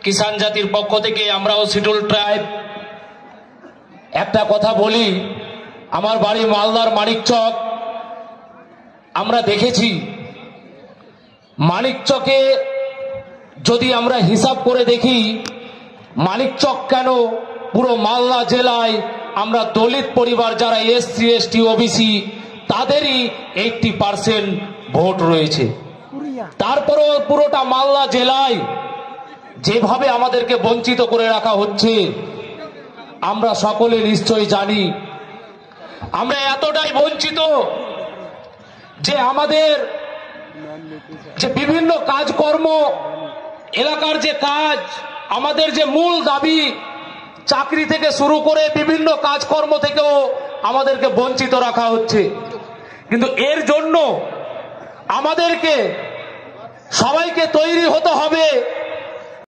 কিষাণ জাতির পক্ষ থেকে আমরাও শিডুল ট্রাইব একটা কথা বলি। আমার বাড়ি মালদার মানিকচক। আমরা দেখেছি মানিকচকে যদি আমরা হিসাব করে দেখি, মানিকচক কেন পুরো মালদা জেলায় আমরা দলিত পরিবার যারা এসসি এসটি ওবিসি তাদেরই 80% ভোট রয়েছে। তারপরেও পুরোটা মালদা জেলায় যেভাবে আমাদেরকে বঞ্চিত করে রাখা হচ্ছে আমরা সকলে নিশ্চয়ই জানি। আমরা এতটাই বঞ্চিত যে আমাদের যে বিভিন্ন কাজকর্ম, এলাকার যে কাজ, আমাদের যে মূল দাবি, চাকরি থেকে শুরু করে বিভিন্ন কাজকর্ম থেকেও আমাদেরকে বঞ্চিত রাখা হচ্ছে। কিন্তু এর জন্য আমাদেরকে সবাইকে তৈরি হতে হবে